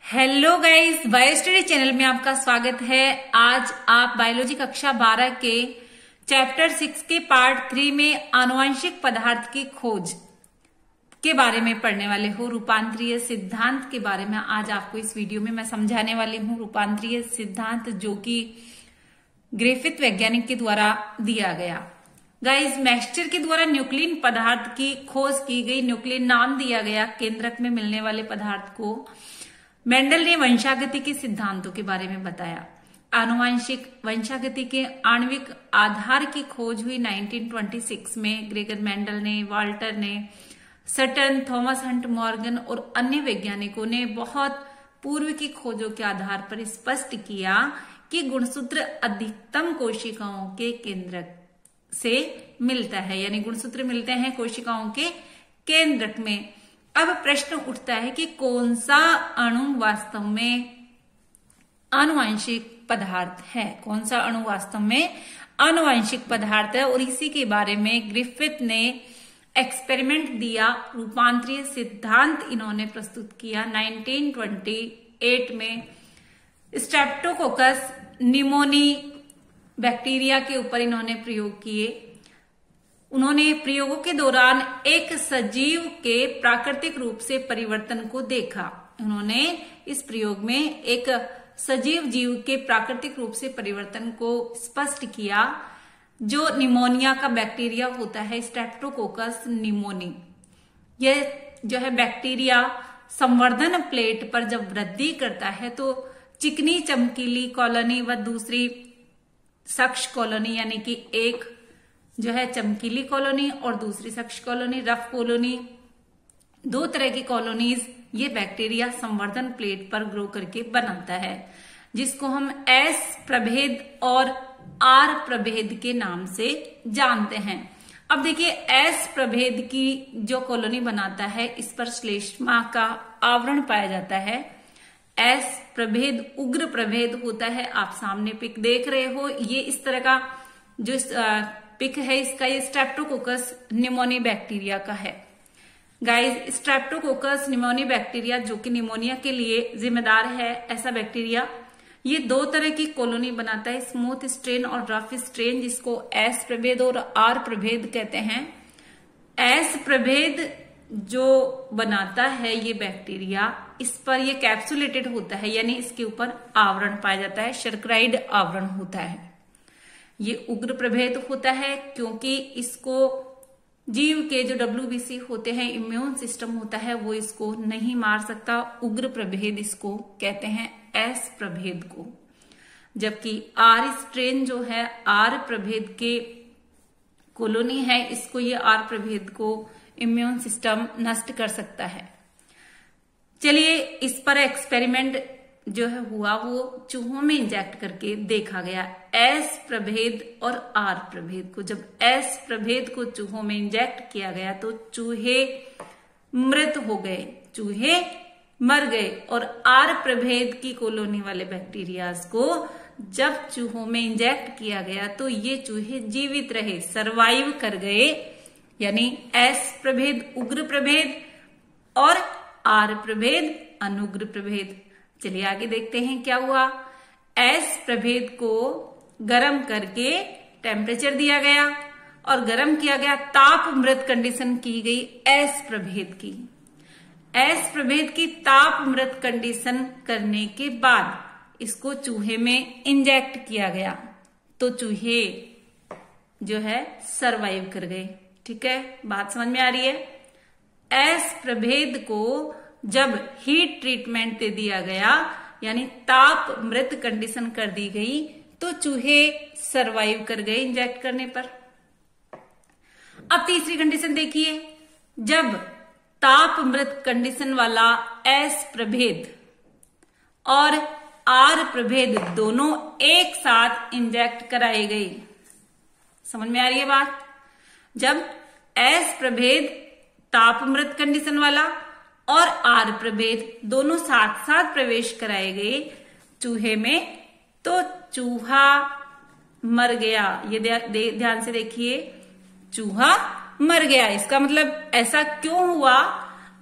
Hello guys, bio study channel में आपका स्वागत है। आज आप बायोलॉजी कक्षा 12 के चैप्टर 6 के पार्ट 3 में आनुवंशिक पदार्थ की खोज के बारे में पढ़ने वाले हो। रूपांतरीय सिद्धांत के बारे में आज आपको इस वीडियो में मैं समझाने वाली हूँ। रूपांतरीय सिद्धांत जो कि ग्रिफिथ वैज्ञानिक के द्वारा दिया गया। गाइस, मैक्सचर के द्वारा न्यूक्लियन पदार्थ की खोज की गई। न्यूक्लियन नाम दिया गया केंद्रक में मिलने वाले पदार्थ को। मेंडल ने वंशागति के सिद्धांतों के बारे में बताया। आनुवंशिक वंशागति के आणविक आधार की खोज हुई 1926 में। ग्रेगर मेंडल ने, वाल्टर ने, सटन, थॉमस हंट मॉर्गन और अन्य वैज्ञानिकों ने बहुत पूर्व की खोजों के आधार पर स्पष्ट किया कि गुणसूत्र अधिकतम कोशिकाओं के केंद्रक से मिलता है, यानी गुणसूत्र मिलते हैं कोशिकाओं के केंद्रक में। अब प्रश्न उठता है कि कौन सा अणु वास्तव में आनुवंशिक पदार्थ है, कौन सा अणु वास्तव में आनुवंशिक पदार्थ है। और इसी के बारे में ग्रिफिथ ने एक्सपेरिमेंट दिया, रूपांतरीय सिद्धांत इन्होंने प्रस्तुत किया 1928 में। स्ट्रेप्टोकोकस निमोनी बैक्टीरिया के ऊपर इन्होंने प्रयोग किए। उन्होंने प्रयोगों के दौरान एक सजीव के प्राकृतिक रूप से परिवर्तन को देखा। उन्होंने इस प्रयोग में एक सजीव जीव के प्राकृतिक रूप से परिवर्तन को स्पष्ट किया। जो निमोनिया का बैक्टीरिया होता है, स्ट्रेप्टोकोकस निमोनी, यह जो है बैक्टीरिया संवर्धन प्लेट पर जब वृद्धि करता है तो चिकनी चमकीली कॉलोनी व दूसरी सक्ष कॉलोनी, यानी कि एक जो है चमकीली कॉलोनी और दूसरी सक्ष कॉलोनी, रफ कॉलोनी, दो तरह की कॉलोनीज ये बैक्टीरिया संवर्धन प्लेट पर ग्रो करके बनाता है, जिसको हम एस प्रभेद और आर प्रभेद के नाम से जानते हैं। अब देखिए, एस प्रभेद की जो कॉलोनी बनाता है, इस पर श्लेष्मा का आवरण पाया जाता है। एस प्रभेद उग्र प्रभेद होता है। आप सामने पिक देख रहे हो, ये इस तरह का जो पिक है इसका, ये स्ट्रेप्टोकोकस निमोनी बैक्टीरिया का है। गाइस, स्ट्रेप्टोकोकस निमोनी बैक्टीरिया जो कि निमोनिया के लिए जिम्मेदार है, ऐसा बैक्टीरिया ये दो तरह की कॉलोनी बनाता है, स्मूथ स्ट्रेन और रफ स्ट्रेन, जिसको एस प्रभेद और आर प्रभेद कहते हैं। एस प्रभेद जो बनाता है ये बैक्टीरिया, इस पर ये कैप्सुलेटेड होता है, यानी इसके ऊपर आवरण पाया जाता है, शर्कराइड आवरण होता है। ये उग्र प्रभेद होता है क्योंकि इसको जीव के जो WBC होते हैं, इम्यून सिस्टम होता है, वो इसको नहीं मार सकता। उग्र प्रभेद इसको कहते हैं, एस प्रभेद को। जबकि आर स्ट्रेन जो है, आर प्रभेद के कॉलोनी है, इसको ये आर प्रभेद को इम्यून सिस्टम नष्ट कर सकता है। चलिए, इस पर एक्सपेरिमेंट जो है हुआ, वो चूहों में इंजेक्ट करके देखा गया एस प्रभेद और आर प्रभेद को। जब एस प्रभेद को चूहों में इंजेक्ट किया गया तो चूहे मृत हो गए, चूहे मर गए। और आर प्रभेद की कॉलोनी वाले बैक्टीरियाज को जब चूहों में इंजेक्ट किया गया तो ये चूहे जीवित रहे, सरवाइव कर गए। यानी एस प्रभेद उग्र प्रभेद और आर प्रभेद अनुग्र प्रभेद। चलिए आगे देखते हैं क्या हुआ। एस प्रभेद को गर्म करके टेम्परेचर दिया गया और गर्म किया गया, ताप मृत कंडीशन की गई एस प्रभेद की। एस प्रभेद की ताप मृत कंडीशन करने के बाद इसको चूहे में इंजेक्ट किया गया तो चूहे जो है सरवाइव कर गए। ठीक है, बात समझ में आ रही है। एस प्रभेद को जब हीट ट्रीटमेंट दे दिया गया, यानी ताप मृत कंडीशन कर दी गई, तो चूहे सरवाइव कर गए इंजेक्ट करने पर। अब तीसरी कंडीशन देखिए, जब ताप मृत कंडीशन वाला एस प्रभेद और आर प्रभेद दोनों एक साथ इंजेक्ट कराए गए। समझ में आ रही है बात। जब एस प्रभेद ताप मृत कंडीशन वाला और आर प्रभेद दोनों साथ साथ प्रवेश कराए गए चूहे में, तो चूहा मर गया। ये ध्यान से देखिए, चूहा मर गया। इसका मतलब ऐसा क्यों हुआ?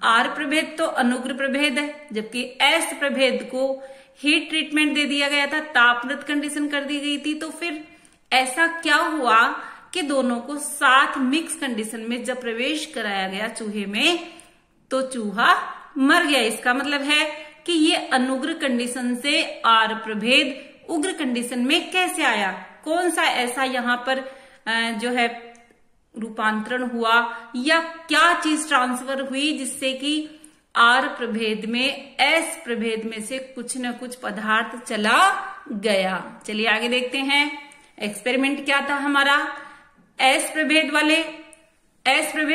आर प्रभेद तो अनुग्र प्रभेद है, जबकि एस प्रभेद को हीट ट्रीटमेंट दे दिया गया था, तापमृत कंडीशन कर दी गई थी। तो फिर ऐसा क्या हुआ कि दोनों को साथ मिक्स कंडीशन में जब प्रवेश कराया गया चूहे में तो चूहा मर गया। इसका मतलब है कि ये अनुग्र कंडीशन से आर प्रभेद उग्र कंडीशन में कैसे आया, कौन सा ऐसा यहाँ पर जो है रूपांतरण हुआ या क्या चीज ट्रांसफर हुई जिससे कि आर प्रभेद में एस प्रभेद में से कुछ न कुछ पदार्थ चला गया। चलिए आगे देखते हैं एक्सपेरिमेंट क्या था हमारा। एस प्रभेद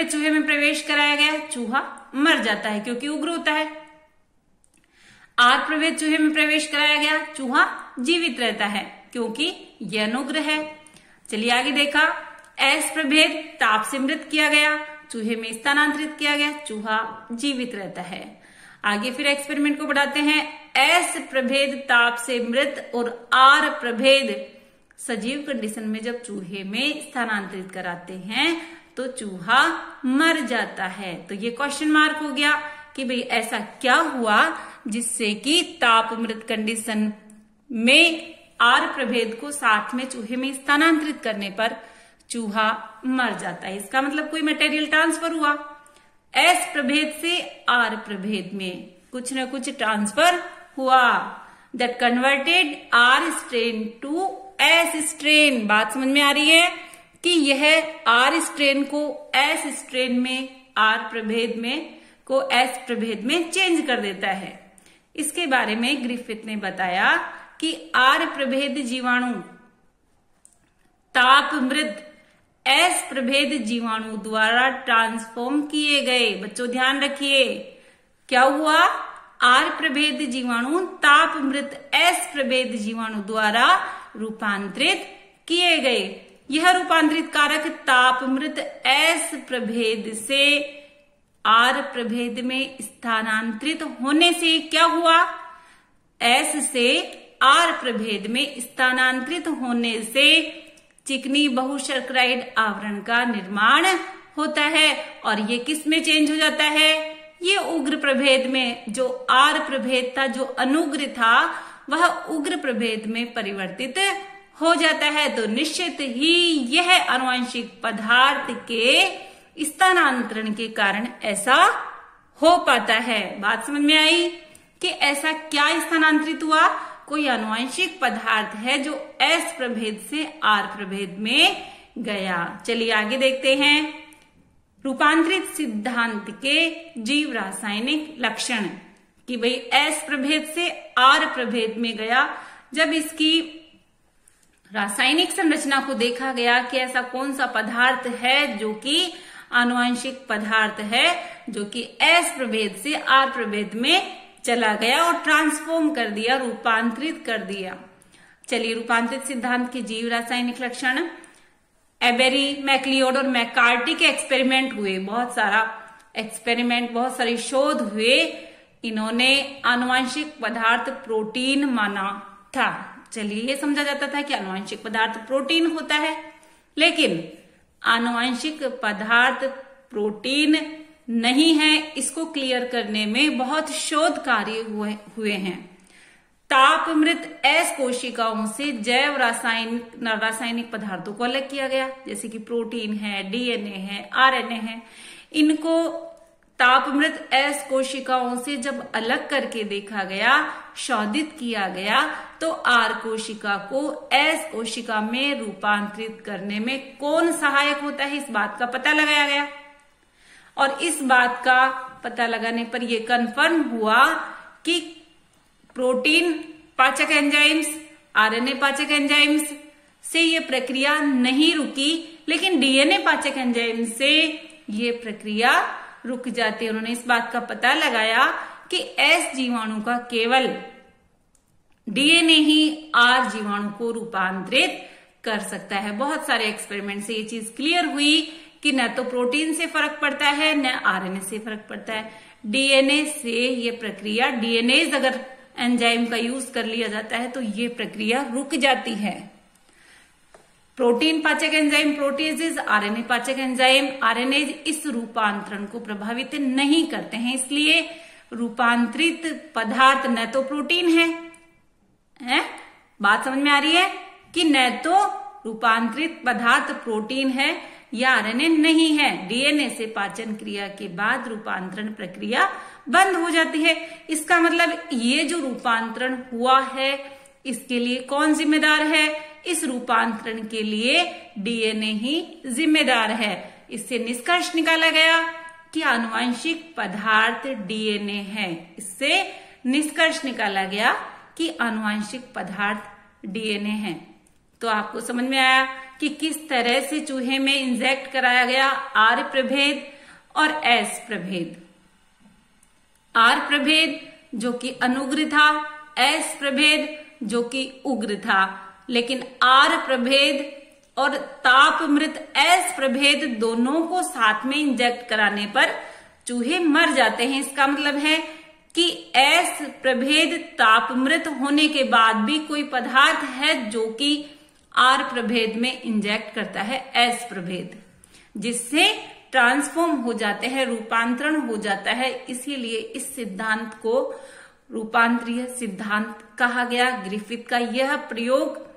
चूहे में प्रवेश कराया गया, चूहा मर जाता है क्योंकि उग्र होता है। आर प्रभेद चूहे में प्रवेश कराया गया, चूहा जीवित रहता है क्योंकि यह अनुग्र है। चलिए आगे देखा, एस प्रभेद ताप से मृत किया गया, चूहे में स्थानांतरित किया गया, चूहा जीवित रहता है। आगे फिर एक्सपेरिमेंट को बढ़ाते हैं। एस प्रभेद ताप से मृत और आर प्रभेद सजीव कंडीशन में जब चूहे में स्थानांतरित कराते हैं तो चूहा मर जाता है। तो ये क्वेश्चन मार्क हो गया कि भाई ऐसा क्या हुआ जिससे कि ताप मृत कंडीशन में आर प्रभेद को साथ में चूहे में स्थानांतरित करने पर चूहा मर जाता है। इसका मतलब कोई मटेरियल ट्रांसफर हुआ। एस प्रभेद से आर प्रभेद में कुछ न कुछ ट्रांसफर हुआ that converted R strain to S strain. बात समझ में आ रही है कि यह आर स्ट्रेन को एस स्ट्रेन में, आर प्रभेद में को एस प्रभेद में चेंज कर देता है। इसके बारे में ग्रिफिथ ने बताया कि आर प्रभेद जीवाणु ताप मृत एस प्रभेद जीवाणु द्वारा ट्रांसफॉर्म किए गए। बच्चों ध्यान रखिए क्या हुआ, आर प्रभेद जीवाणु ताप मृत एस प्रभेद जीवाणु द्वारा रूपांतरित किए गए। यह रूपांतरित कारक ताप मृत एस प्रभेद से आर प्रभेद में स्थानांतरित होने से क्या हुआ, एस से आर प्रभेद में स्थानांतरित होने से चिकनी बहुशर्कराइड आवरण का निर्माण होता है। और ये किस में चेंज हो जाता है, ये उग्र प्रभेद में। जो आर प्रभेद था, जो अनुग्र था, वह उग्र प्रभेद में परिवर्तित हो जाता है। तो निश्चित ही यह आनुवंशिक पदार्थ के स्थानांतरण के कारण ऐसा हो पाता है। बात समझ में आई कि ऐसा क्या स्थानांतरित हुआ, कोई आनुवंशिक पदार्थ है जो एस प्रभेद से आर प्रभेद में गया। चलिए आगे देखते हैं रूपांतरित सिद्धांत के जीव रासायनिक लक्षण कि भाई एस प्रभेद से आर प्रभेद में गया। जब इसकी रासायनिक संरचना को देखा गया कि ऐसा कौन सा पदार्थ है जो कि आनुवंशिक पदार्थ है जो कि एस प्रभेद से आर प्रभेद में चला गया और ट्रांसफॉर्म कर दिया, रूपांतरित कर दिया। चलिए रूपांतरित सिद्धांत के जीव रासायनिक लक्षण। एबेरी, मैक्लियोड और मैकार्टी के एक्सपेरिमेंट हुए, बहुत सारा एक्सपेरिमेंट, बहुत सारे शोध हुए। इन्होंने आनुवंशिक पदार्थ प्रोटीन माना था। चलिए ये समझा जाता था कि आनुवंशिक पदार्थ प्रोटीन होता है, लेकिन आनुवंशिक पदार्थ प्रोटीन नहीं है। इसको क्लियर करने में बहुत शोध कार्य हुए हैं। ताप मृत एस कोशिकाओं से जैव रासायनिक पदार्थों को अलग किया गया, जैसे कि प्रोटीन है, डीएनए है, आरएनए है। इनको ताप मृत एस कोशिकाओं से जब अलग करके देखा गया, शोधित किया गया, तो आर कोशिका को एस कोशिका में रूपांतरित करने में कौन सहायक होता है, इस बात का पता लगाया गया। और इस बात का पता लगाने पर यह कंफर्म हुआ कि प्रोटीन पाचक एंजाइम्स, आरएनए पाचक एंजाइम्स से ये प्रक्रिया नहीं रुकी, लेकिन डीएनए पाचक एंजाइम से ये प्रक्रिया रुक जाती है। उन्होंने इस बात का पता लगाया कि एस जीवाणु का केवल डीएनए ही आर जीवाणु को रूपांतरित कर सकता है। बहुत सारे एक्सपेरिमेंट से ये चीज क्लियर हुई कि न तो प्रोटीन से फर्क पड़ता है, न आरएनए से फर्क पड़ता है। डीएनए से ये प्रक्रिया, डीएनए अगर एंजाइम का यूज कर लिया जाता है तो ये प्रक्रिया रुक जाती है। प्रोटीन पाचक एंजाइम प्रोटीएजेज, आरएनए पाचक एंजाइम आरएनएज इस रूपांतरण को प्रभावित नहीं करते हैं। इसलिए रूपांतरित पदार्थ न तो प्रोटीन है? बात समझ में आ रही है कि न तो रूपांतरित पदार्थ प्रोटीन है या आरएनए नहीं है। डीएनए से पाचन क्रिया के बाद रूपांतरण प्रक्रिया बंद हो जाती है। इसका मतलब ये जो रूपांतरण हुआ है इसके लिए कौन जिम्मेदार है? इस रूपांतरण के लिए डीएनए ही जिम्मेदार है। इससे निष्कर्ष निकाला गया कि आनुवंशिक पदार्थ डीएनए है। इससे निष्कर्ष निकाला गया कि आनुवंशिक पदार्थ डीएनए है। तो आपको समझ में आया कि किस तरह से चूहे में इंजेक्ट कराया गया आर प्रभेद और एस प्रभेद। आर प्रभेद जो कि अनुग्र था, एस प्रभेद जो कि उग्र था। लेकिन आर प्रभेद और तापमृत एस प्रभेद दोनों को साथ में इंजेक्ट कराने पर चूहे मर जाते हैं। इसका मतलब है कि एस प्रभेद तापमृत होने के बाद भी कोई पदार्थ है जो कि आर प्रभेद में इंजेक्ट करता है एस प्रभेद, जिससे ट्रांसफॉर्म हो जाते हैं, रूपांतरण हो जाता है। इसीलिए इस सिद्धांत को रूपांतरीय सिद्धांत कहा गया। ग्रिफिथ का यह प्रयोग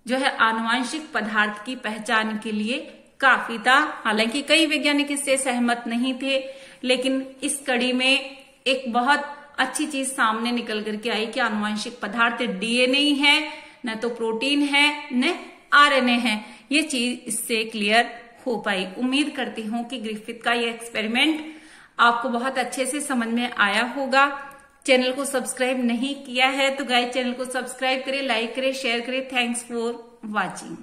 जो है आनुवंशिक पदार्थ की पहचान के लिए काफी था। हालांकि कई वैज्ञानिक इससे सहमत नहीं थे, लेकिन इस कड़ी में एक बहुत अच्छी चीज सामने निकल करके आई कि आनुवंशिक पदार्थ डीएनए ही है, न तो प्रोटीन है न आरएनए है। ये चीज इससे क्लियर हो पाई। उम्मीद करती हूं कि ग्रिफिथ का ये एक्सपेरिमेंट आपको बहुत अच्छे से समझ में आया होगा। चैनल को सब्सक्राइब नहीं किया है तो गाइस चैनल को सब्सक्राइब करें, लाइक करें, शेयर करें। Thanks for watching.